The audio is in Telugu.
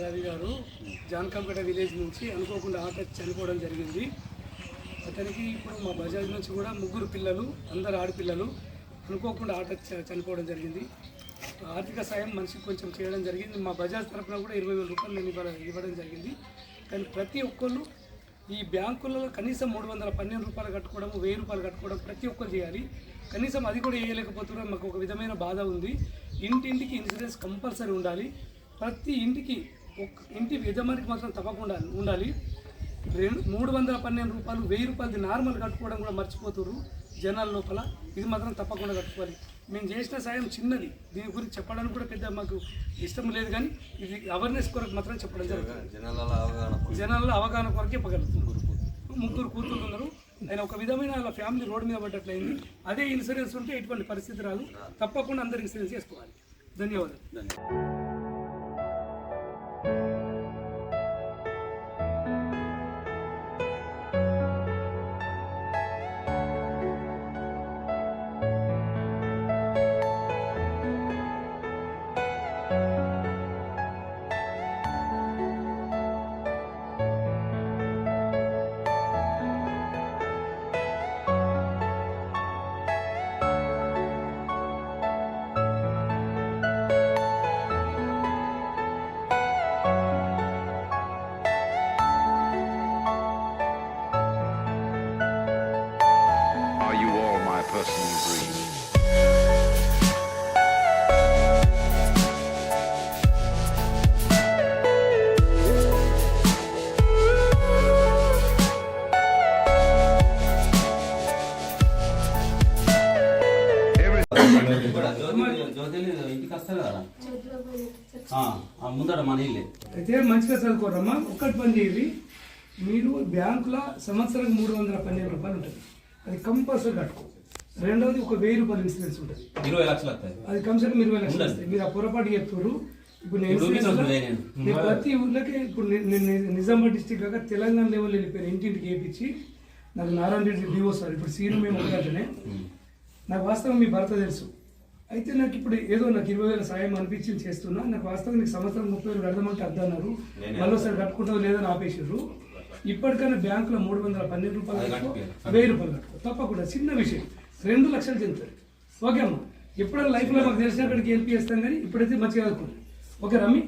రవి గారు జాన్కంపేట విలేజ్ నుంచి అనుకోకుండా ఆట చనిపోవడం జరిగింది. అతనికి ఇప్పుడు మా బజాజ్ నుంచి కూడా 3 పిల్లలు, అందరు ఆడపిల్లలు అనుకోకుండా ఆట చనిపోవడం జరిగింది. ఆర్థిక సాయం మనిషికి కొంచెం చేయడం జరిగింది. మా బజాజ్ తరఫున కూడా 20,000 రూపాయలు నేను ఇవ్వడం జరిగింది. కానీ ప్రతి ఒక్కళ్ళు ఈ బ్యాంకులలో కనీసం 312 రూపాయలు కట్టుకోవడం, 1000 రూపాయలు కట్టుకోవడం ప్రతి ఒక్కరు చేయాలి. కనీసం అది కూడా వేయలేకపోతున్నారు. మాకు ఒక విధమైన బాధ ఉంది. ఇంటింటికి ఇన్సూరెన్స్ కంపల్సరీ ఉండాలి. ప్రతి ఇంటికి ఇంటి యజమానికి మాత్రం తప్పకుండా ఉండాలి. 312 రూపాయలు, 1000 రూపాయలది నార్మల్ కట్టుకోవడం కూడా మర్చిపోతున్నారు జనాల లోపల. ఇది మాత్రం తప్పకుండా కట్టుకోవాలి. మేము చేసిన సాయం చిన్నది, దీని గురించి చెప్పడానికి కూడా పెద్ద మాకు ఇష్టం లేదు. కానీ ఇది అవేర్నెస్ కొరకు మాత్రం చెప్పడం జరుగుతుంది. జనాల్లో అవగాహన కొరకు చెప్పగలుగుతున్నారు. 3 కూతుళ్ళు ఉన్నారు. ఆయన ఒక విధమైన వాళ్ళ ఫ్యామిలీ రోడ్డు మీద పడ్డట్లయింది. అదే ఇన్సూరెన్స్ ఉంటే ఎటువంటి పరిస్థితి రాదు. తప్పకుండా అందరు ఇన్సూరెన్స్ చేసుకోవాలి. ధన్యవాదాలు. Are you all my personal dreams? అయితే మంచిగా చదువుకోరమ్మా. ఒక్కటి పని చేయాలి, మీరు బ్యాంకులో సంవత్సరం 312 రూపాయలు ఉంటుంది. అది కంపల్సరీ కట్టుకో. రెండవది ఒక 1000 రూపాయలు ఇన్సూరెన్స్ ఉంటుంది. 20 లక్షలు వస్తాయి. అది కమ్సే 20 లక్షలు వస్తాయి. మీరు ఆ పొరపాటు చెప్తారు. ఇప్పుడు నేను ప్రతి ఊర్లోకి ఇప్పుడు నిజామాబాద్ డిస్టిక్ కాక తెలంగాణ లెవెల్ వెళ్ళిపోయారు. ఇంటింటికి వేయించి నాకు నారాయణ రెడ్డి డివో సార్ ఇప్పుడు సీను మేము ఒకటనే. నాకు వాస్తవం మీ భర్త తెలుసు. అయితే నాకు ఇప్పుడు ఏదో నాకు 20,000 సాయం అనిపించింది చేస్తున్నా. నాకు వాస్తవం నీకు సంవత్సరం 30,000 కడదామంటే అద్దన్నారు. మళ్ళీసారి కట్టుకుంటావు లేదని ఆపేసారు. ఇప్పటికైనా బ్యాంకులో 312 రూపాయలు కట్టుకో, 1000 రూపాయలు కట్టుకో. తప్పకుండా చిన్న విషయం, 2 లక్షలు చెందుతుంది. ఓకే అమ్మా. ఎప్పుడైనా లైఫ్లో మాకు తెలిసిన అక్కడికి హెల్ప్ చేస్తాం. కానీ ఇప్పుడైతే మంచిగా చదువుకోండి. ఓకే రమ్మి.